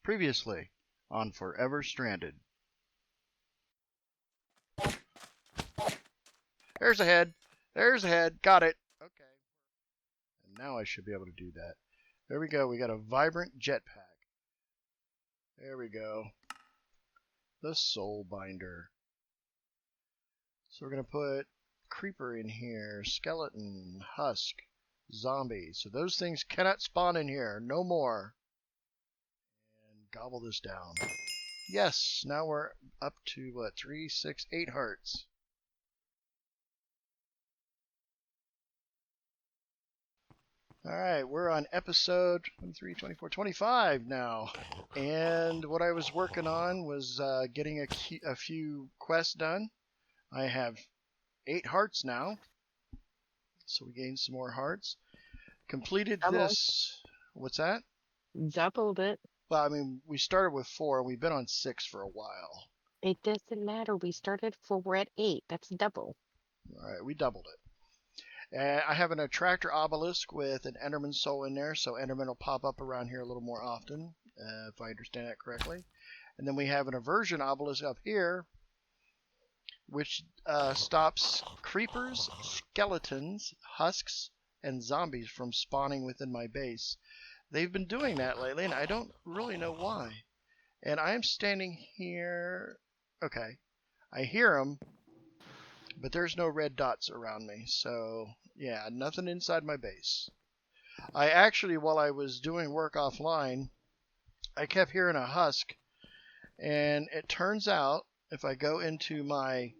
Previously on Forever Stranded. There's a head. There's a head. Got it. Okay. And now I should be able to do that. There we go. We got a vibrant jetpack. There we go. The soul binder. So we're going to put creeper in here, skeleton, husk, zombie. So those things cannot spawn in here. No more. And gobble this down. Yes, now we're up to what? 3, 6, 8 hearts. Alright, we're on episode 23, 24, 25 now. And what I was working on was getting a few quests done. I have 8 hearts now. So we gained some more hearts. Completed this. What's that? Doubled it. Well, I mean, we started with 4 and we've been on 6 for a while. It doesn't matter. We started 4. We're at 8. That's double. Alright, we doubled it. And I have an attractor obelisk with an Enderman soul in there, so Enderman will pop up around here a little more often, if I understand that correctly. And then we have an aversion obelisk up here, which stops creepers, skeletons, husks, and zombies from spawning within my base. They've been doing that lately, and I don't really know why. And I am standing here. Okay, I hear them, but there's no red dots around me, so yeah, nothing inside my base. I actually, while I was doing work offline, I kept hearing a husk, and it turns out, if I go into my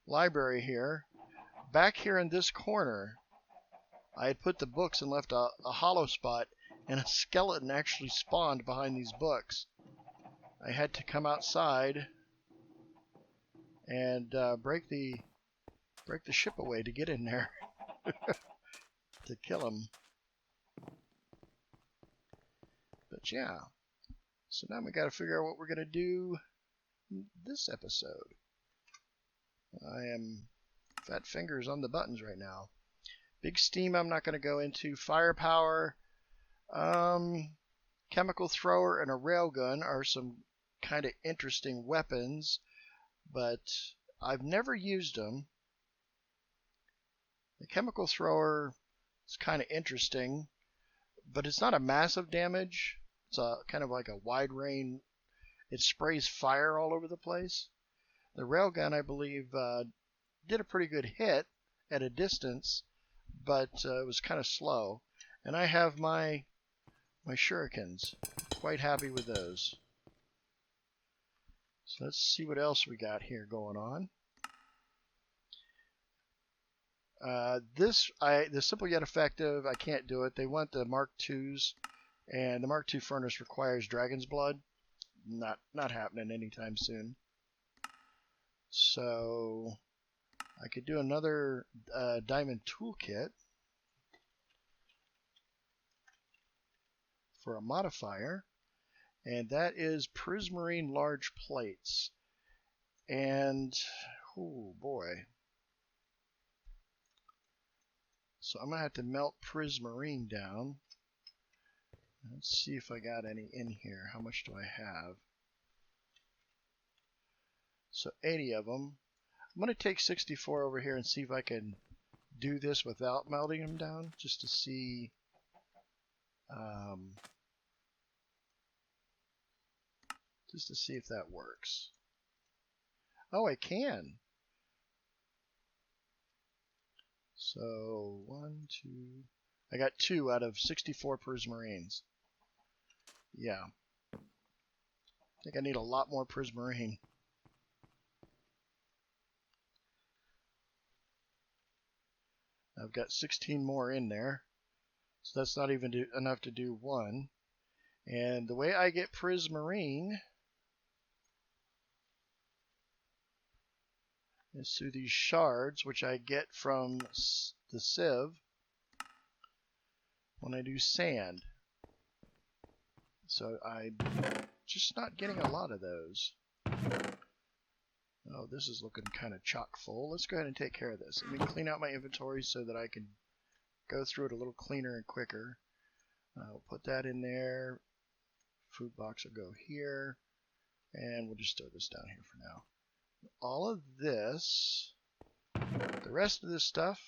library here, back here in this corner, I had put the books and left a hollow spot, and a skeleton actually spawned behind these books. I had to come outside and break the ship away to get in there to kill him. But yeah, so now we got to figure out what we're going to do this episode. I am fat fingers on the buttons right now. Big steam I'm not going to go into. Firepower, chemical thrower, and a railgun are some kind of interesting weapons, but I've never used them. The chemical thrower is kind of interesting, but it's not a massive damage. It's a kind of like a wide range. It sprays fire all over the place. The railgun, I believe, did a pretty good hit at a distance, but it was kind of slow. And I have my shurikens. Quite happy with those. So let's see what else we got here going on. The simple yet effective, I can't do it. They want the Mark IIs, and the Mark II furnace requires dragon's blood. Not happening anytime soon. So I could do another diamond toolkit for a modifier, and that is Prismarine large plates. And oh boy. So I'm going to have to melt Prismarine down. Let's see if I got any in here. How much do I have? So 80 of them. I'm going to take 64 over here and see if I can do this without melting them down, just to see if that works. Oh, I can. So 1, 2. I got 2 out of 64 Prismarines. Yeah. I think I need a lot more Prismarine. I've got 16 more in there, so that's not even enough to do 1. And the way I get Prismarine is through these shards, which I get from the sieve when I do sand. So I'm just not getting a lot of those. Oh, this is looking kind of chock full. Let's go ahead and take care of this. Let me clean out my inventory so that I can go through it a little cleaner and quicker. I'll put that in there. Food box will go here. And we'll just throw this down here for now. All of this, the rest of this stuff,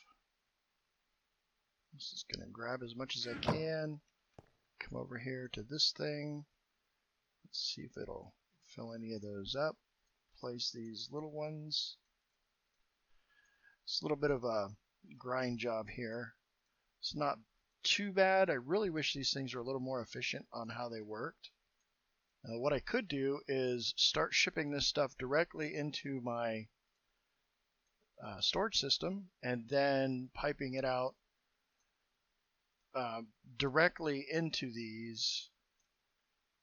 I'm just going to grab as much as I can. Come over here to this thing. Let's see if it'll fill any of those up. Place these little ones. It's a little bit of a grind job here. It's not too bad. I really wish these things were a little more efficient on how they worked. What I could do is start shipping this stuff directly into my storage system and then piping it out directly into these.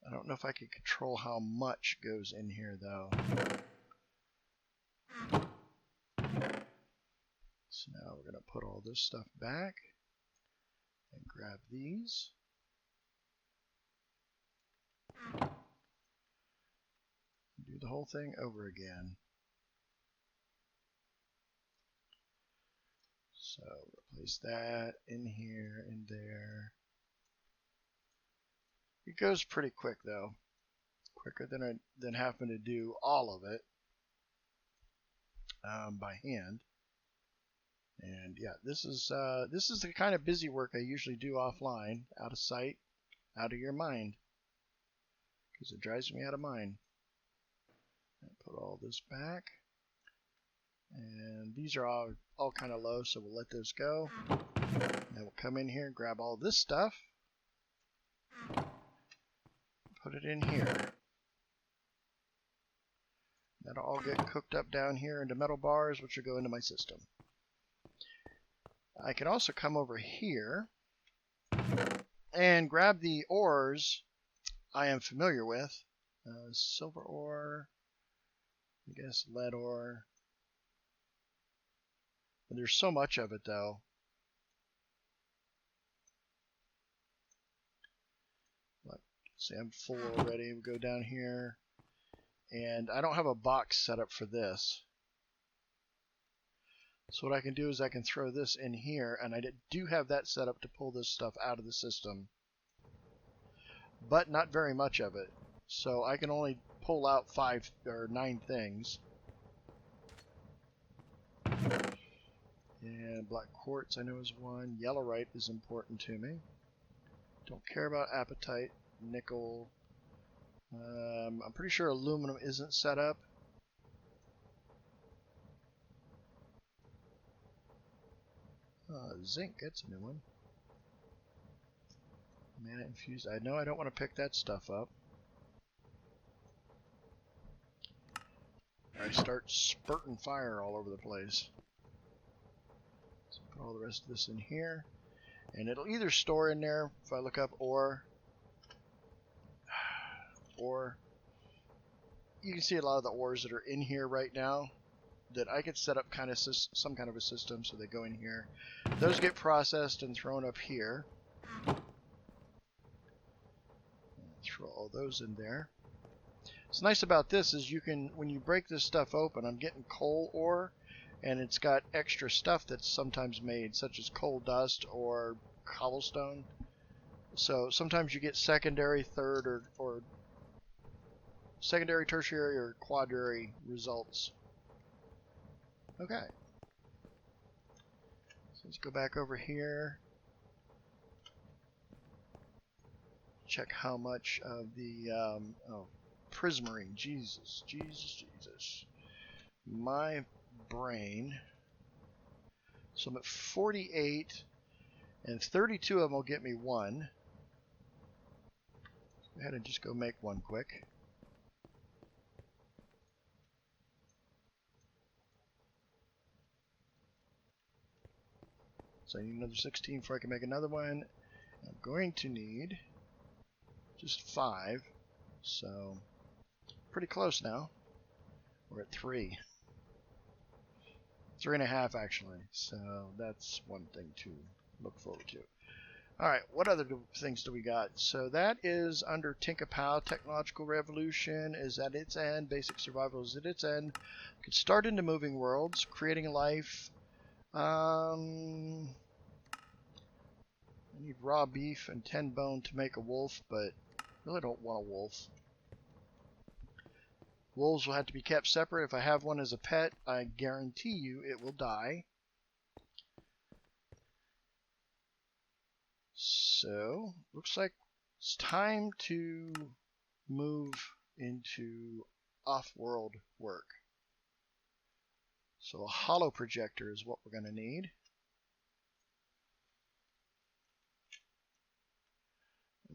I don't know if I can control how much goes in here though. So now we're going to put all this stuff back and grab these. Do the whole thing over again. So replace that in here, in there. It goes pretty quick though, quicker than having to do all of it by hand. And yeah, this is the kind of busy work I usually do offline, out of sight, out of your mind, because it drives me out of mind. And put all this back, and these are all kind of low, so we'll let those go. Now we'll come in here and grab all this stuff, put it in here. That'll all get cooked up down here into metal bars, which will go into my system. I can also come over here and grab the ores I am familiar with. Silver ore, I guess lead ore. But there's so much of it though. Like, see, I'm full already. We go down here, and I don't have a box set up for this. So what I can do is I can throw this in here, and I do have that set up to pull this stuff out of the system, but not very much of it. So I can only pull out 5 or 9 things. And black quartz I know is one. Yellowite is important to me. Don't care about apatite, nickel. I'm pretty sure aluminum isn't set up. Zinc, that's a new one. Mana infused. I know I don't want to pick that stuff up. I start spurting fire all over the place. So put all the rest of this in here. And it'll either store in there if I look up ore. Or you can see a lot of the ores that are in here right now that I could set up kind of some kind of a system so they go in here. Those get processed and thrown up here. Throw all those in there. What's nice about this is you can, when you break this stuff open, I'm getting coal ore, and it's got extra stuff that's sometimes made, such as coal dust or cobblestone. So sometimes you get secondary, third, or secondary, tertiary, or quaternary results. Okay. So let's go back over here. Check how much of the Prismarine. Jesus. My brain. So I'm at 48, and 32 of them will get me 1. Go ahead and just go make one quick. So I need another 16 before I can make another one. I'm going to need just 5, so pretty close now. We're at 3. 3.5 actually, so that's one thing to look forward to. Alright, what other things do we got? So that is under Tinkapow. Technological Revolution is at its end. Basic Survival is at its end. We could start into Moving Worlds, Creating a Life. I need raw beef and 10 bone to make a wolf, but Really don't want a wolf. Wolves will have to be kept separate. If I have one as a pet, I guarantee you it will die. So, looks like it's time to move into off-world work. So a holo projector is what we're going to need.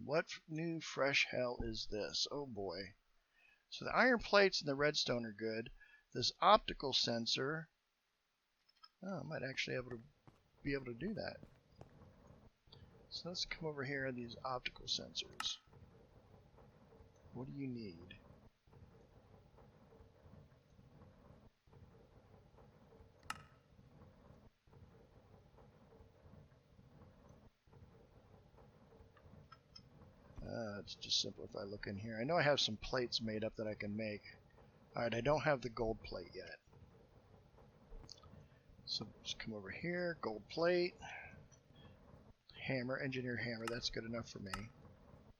What new fresh hell is this? Oh boy. So the iron plates and the redstone are good. This optical sensor, I might actually be able to do that. So let's come over here and these optical sensors. What do you need? It's just simple if I look in here. I know I have some plates made up that I can make. Alright, I don't have the gold plate yet. So let's come over here, gold plate, hammer, engineer hammer, that's good enough for me.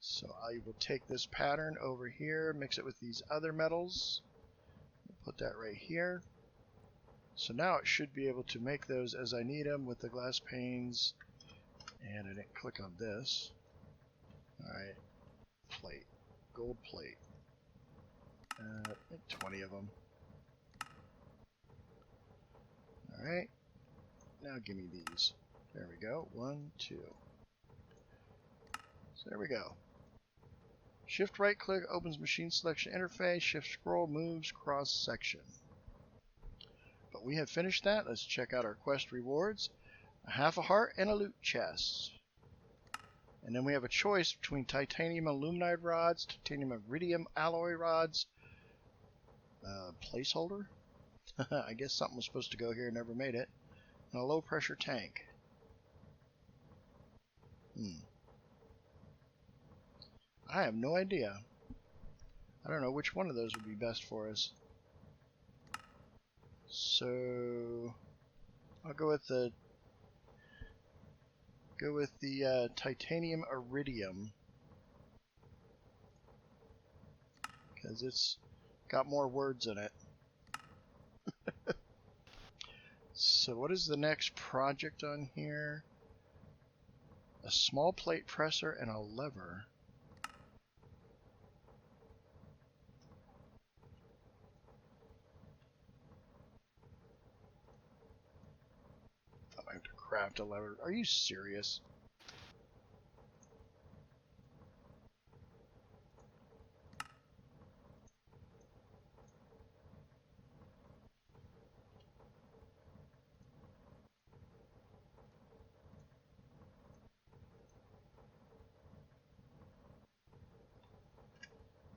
So I will take this pattern over here, mix it with these other metals, put that right here. So now it should be able to make those as I need them with the glass panes. And I didn't click on this. Alright, plate, gold plate. 20 of them. Alright, now give me these. There we go, 1, 2. So there we go. Shift right click opens machine selection interface, shift scroll moves cross section. But we have finished that. Let's check out our quest rewards. A half a heart and a loot chest. And then we have a choice between titanium aluminide rods, titanium iridium alloy rods, placeholder. I guess something was supposed to go here and never made it. And a low pressure tank. I have no idea. I don't know which one of those would be best for us. So I'll go with the titanium iridium because it's got more words in it. So what is the next project on here? A small plate presser and a lever. I have to craft a lever. Are you serious?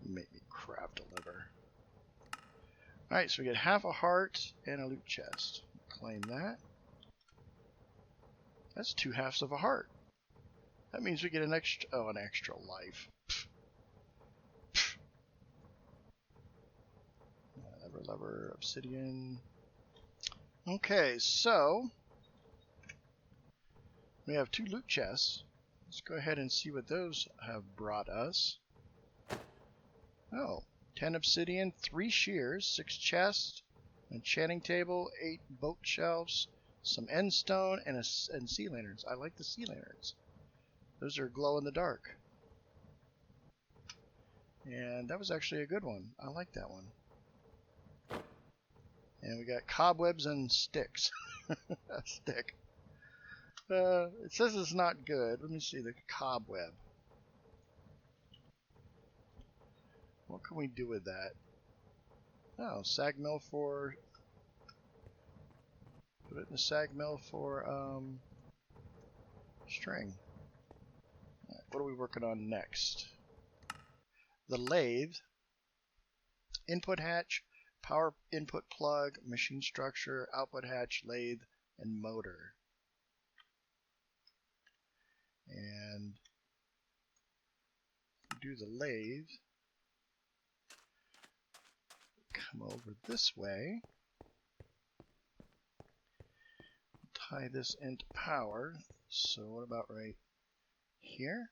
You make me craft a lever. Alright, so we get half a heart and a loot chest. Claim that. That's 2 halves of a heart. That means we get an extra life. Lever, obsidian. Okay, so we have 2 loot chests. Let's go ahead and see what those have brought us. Oh, 10 obsidian, 3 shears, 6 chests, an enchanting table, 8 boat shelves, some end stone, and sea lanterns. I like the sea lanterns. Those are glow in the dark. And that was actually a good one. I like that one. And we got cobwebs and sticks. A stick. It says it's not good. Let me see the cobweb. What can we do with that? Oh, sag mill for... Put it in the sag mill for string. Right, what are we working on next? The lathe. Input hatch, power input plug, machine structure, output hatch, lathe, and motor. And do the lathe. Come over this way. Tie this into power. So what about right here?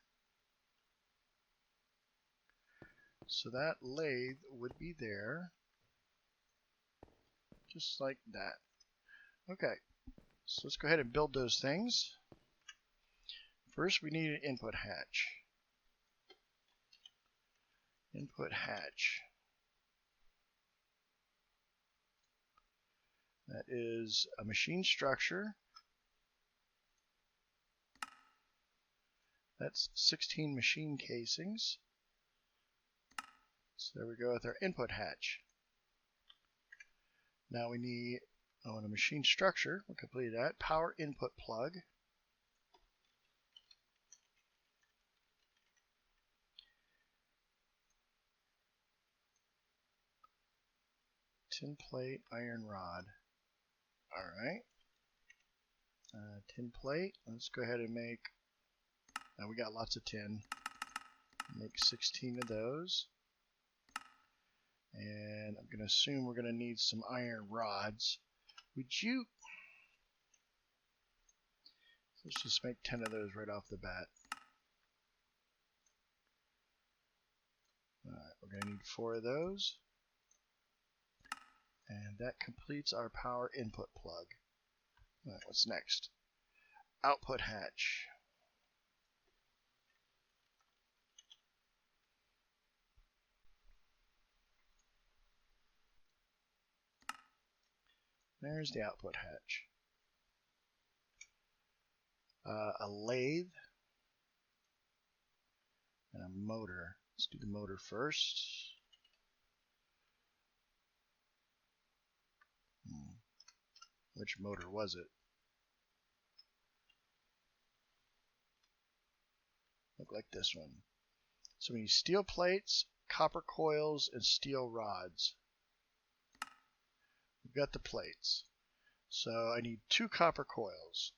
So that lathe would be there, just like that. Okay, so let's go ahead and build those things. First, we need an input hatch. Input hatch. That is a machine structure. That's 16 machine casings. So there we go with our input hatch. Now we need, on a machine structure, we'll complete that, power input plug. Tin plate, iron rod. Alright. Tin plate, let's go ahead and make, now we got lots of tin. Make 16 of those. And I'm going to assume we're going to need some iron rods. Would you... Let's just make 10 of those right off the bat. Alright, we're going to need 4 of those. And that completes our power input plug. Alright, what's next? Output hatch. There's the output hatch. A lathe and a motor. Let's do the motor first. Which motor was it? Look like this one. So we need steel plates, copper coils, and steel rods. We've got the plates. So I need 2 copper coils.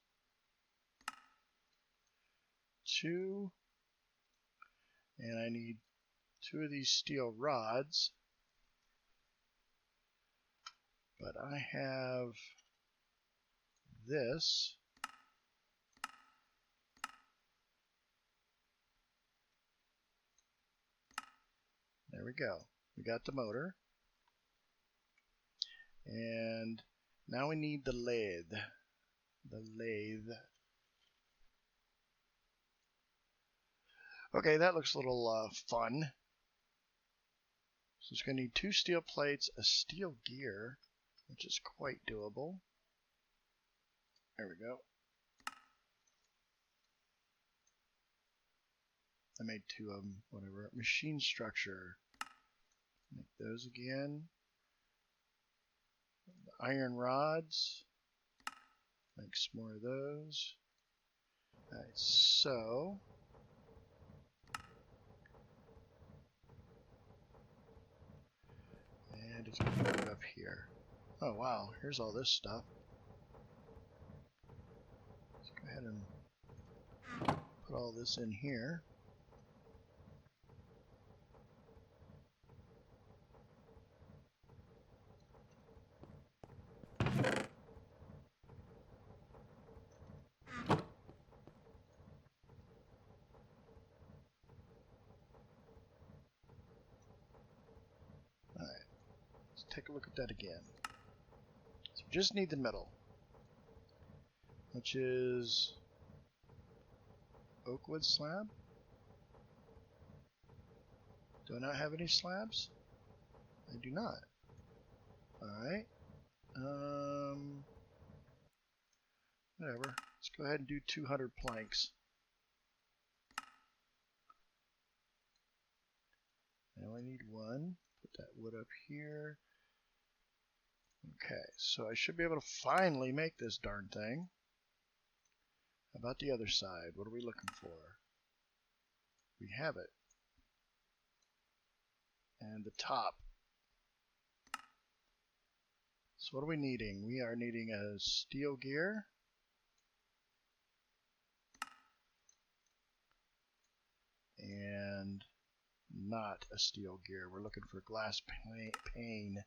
2. And I need 2 of these steel rods. But I have this. There we go. We got the motor. And now we need the lathe. The lathe. Okay, that looks a little fun. So it's going to need 2 steel plates, a steel gear, which is quite doable. There we go. I made 2 of them, whatever. Machine structure. Make those again. The iron rods. Make some more of those. Alright, so and it's going to put it up here. Oh wow, here's all this stuff. Let's go ahead and put all this in here. Alright, let's take a look at that again. So we just need the middle, which is oak wood slab. Do I not have any slabs? I do not. Alright. Whatever. Let's go ahead and do 200 planks. I only need 1. Put that wood up here. Okay, so I should be able to finally make this darn thing. How about the other side? What are we looking for? We have it. And the top. So what are we needing? We are needing a steel gear. And not a steel gear. We're looking for glass pane.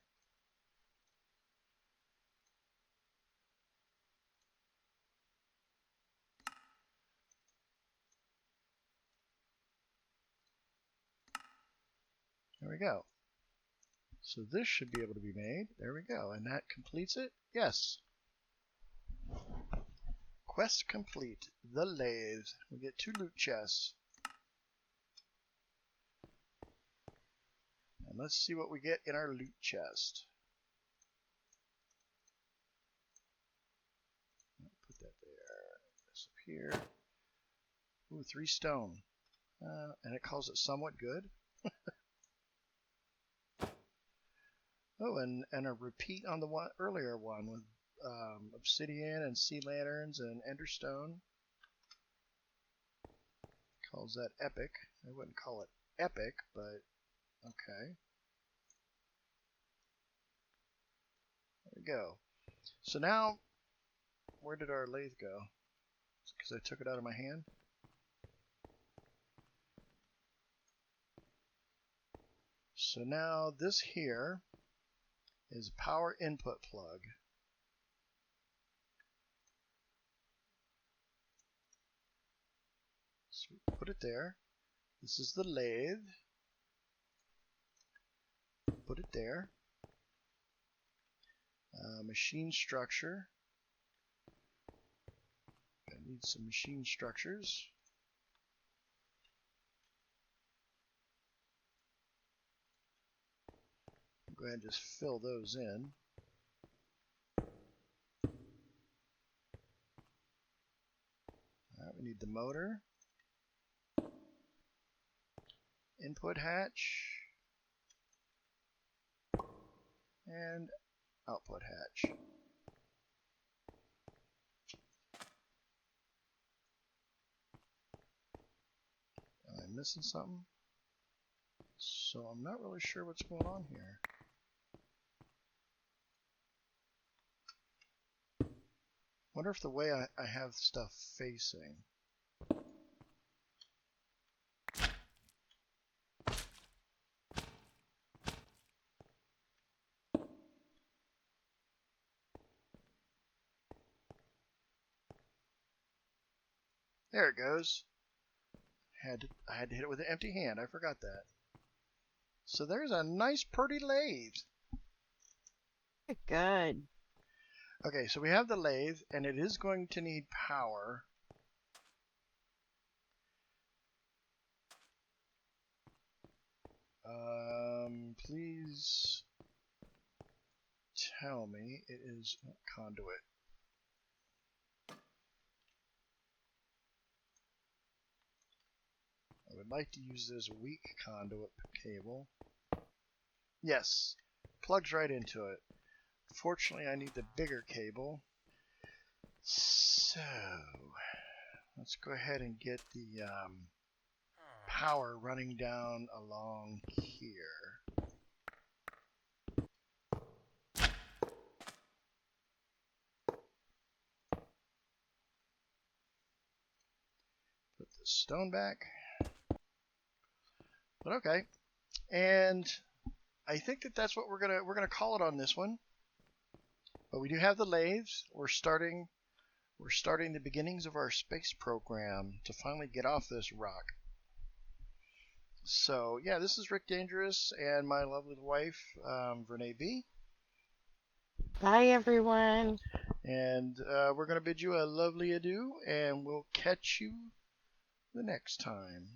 There we go. So this should be able to be made. There we go. And that completes it? Yes. Quest complete. The lathe. We get 2 loot chests. And let's see what we get in our loot chest. Put that there. This up here. Ooh, 3 stone. And it calls it somewhat good. Oh, and a repeat on the earlier one with obsidian and sea lanterns and enderstone. Calls that epic. I wouldn't call it epic, but okay. There we go. So now, where did our lathe go? Because I took it out of my hand. So now this here is a power input plug. So we put it there. This is the lathe. Put it there. Machine structure. I need some machine structures. Go ahead and just fill those in. Alright, we need the motor. Input hatch. And output hatch. Am I missing something? So I'm not really sure what's going on here. Wonder if the way I have stuff facing. There it goes. I had to hit it with an empty hand. I forgot that. So there's a nice pretty lathe. Good. Okay, so we have the lathe, and it is going to need power. Please tell me it is conduit. I would like to use this weak conduit cable. Yes, plugs right into it. Fortunately, I need the bigger cable. So, let's go ahead and get the power running down along here. Put the stone back. But okay, and I think that's what we're gonna call it on this one. But we do have the lathes. We're starting the beginnings of our space program to finally get off this rock. So yeah, this is Rick Dangerous and my lovely wife, Vernay B. Bye, everyone. And we're gonna bid you a lovely adieu, and we'll catch you the next time.